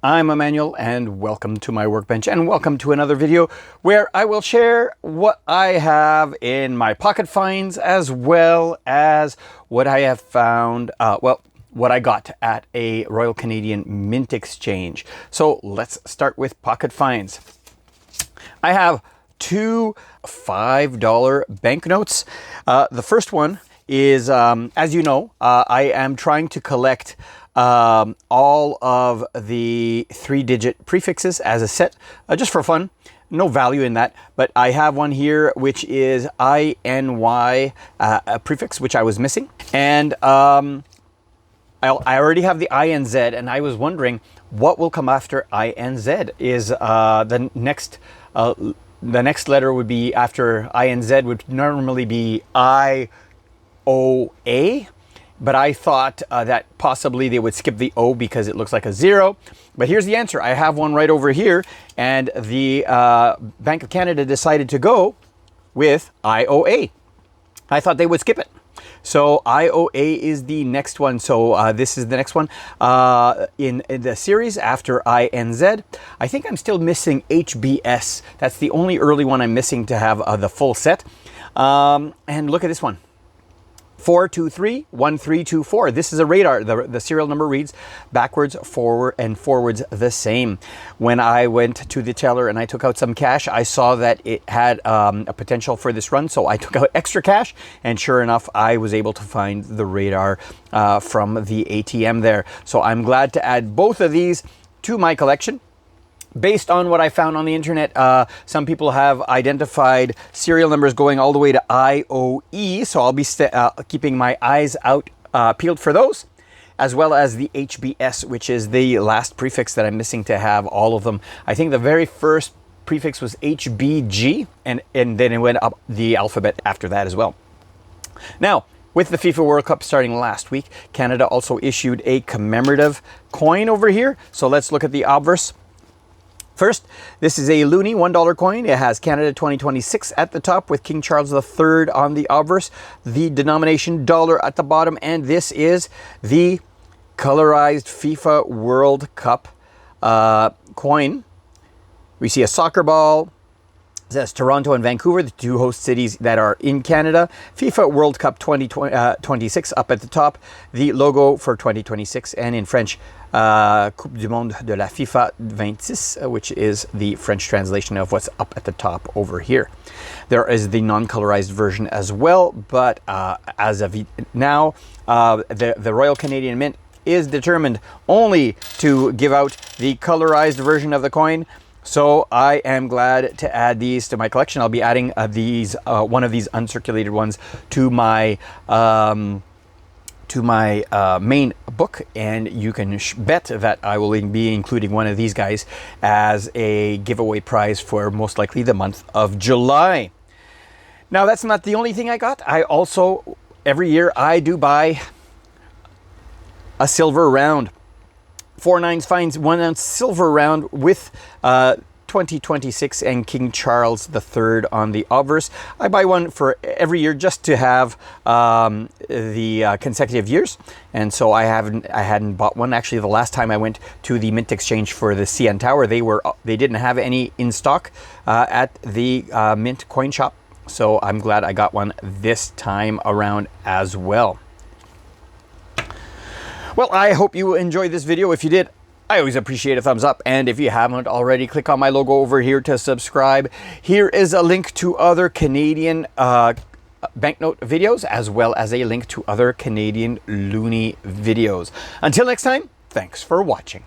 I'm Emmanuel and welcome to my workbench and welcome to another video where I will share what I have in my pocket finds as well as what I have found, what I got at a Royal Canadian Mint exchange. So let's start with pocket finds. I have two $5 banknotes. The first one is, as you know, I am trying to collect all of the 3-digit prefixes as a set, just for fun. No value in that, but I have one here which is INY, a prefix which I was missing, and I already have the INZ, and I was wondering what will come after INZ. Is the next letter would be after INZ would normally be IOA. But I thought that possibly they would skip the O because it looks like a 0. But here's the answer. I have one right over here, and the Bank of Canada decided to go with IOA. I thought they would skip it. So IOA is the next one. So this is the next one in the series after INZ. I think I'm still missing HBS. That's the only early one I'm missing to have the full set. And look at this one. 4231324. This is a radar. The serial number reads backwards, forward, and forwards the same. When I went to the teller and I took out some cash, I saw that it had a potential for this run, so I took out extra cash, and sure enough, I was able to find the radar from the ATM there. So I'm glad to add both of these to my collection. Based on what I found on the internet, some people have identified serial numbers going all the way to IOE, so I'll be keeping my eyes out peeled for those, as well as the HBS, which is the last prefix that I'm missing to have all of them. I think the very first prefix was HBG, and then it went up the alphabet after that as well. Now, with the FIFA World Cup starting last week, Canada also issued a commemorative coin over here, so let's look at the obverse. First, this is a loonie $1 coin. It has Canada 2026 at the top with King Charles III on the obverse, the denomination dollar at the bottom, and this is the colorized FIFA World Cup coin. We see a soccer ball. It says Toronto and Vancouver, the two host cities that are in Canada. FIFA World Cup 2026 up at the top. The logo for 2026, and in French, Coupe du Monde de la FIFA 26, which is the French translation of what's up at the top over here. There is the non-colorized version as well, but as of now, the Royal Canadian Mint is determined only to give out the colorized version of the coin. So I am glad to add these to my collection. I'll be adding one of these uncirculated ones to my main book, and you can bet that I will be including one of these guys as a giveaway prize for most likely the month of July. Now, that's not the only thing I got. I also, every year, I do buy a silver round. 4 9s finds 1 ounce silver round with 2026 and King Charles III on the obverse. I buy one for every year just to have the consecutive years, and so I hadn't bought one. Actually, the last time I went to the Mint Exchange for the CN Tower, they didn't have any in stock at the Mint coin shop, so I'm glad I got one this time around as well. Well, I hope you enjoyed this video. If you did, I always appreciate a thumbs up. And if you haven't already, click on my logo over here to subscribe. Here is a link to other Canadian banknote videos, as well as a link to other Canadian loonie videos. Until next time, thanks for watching.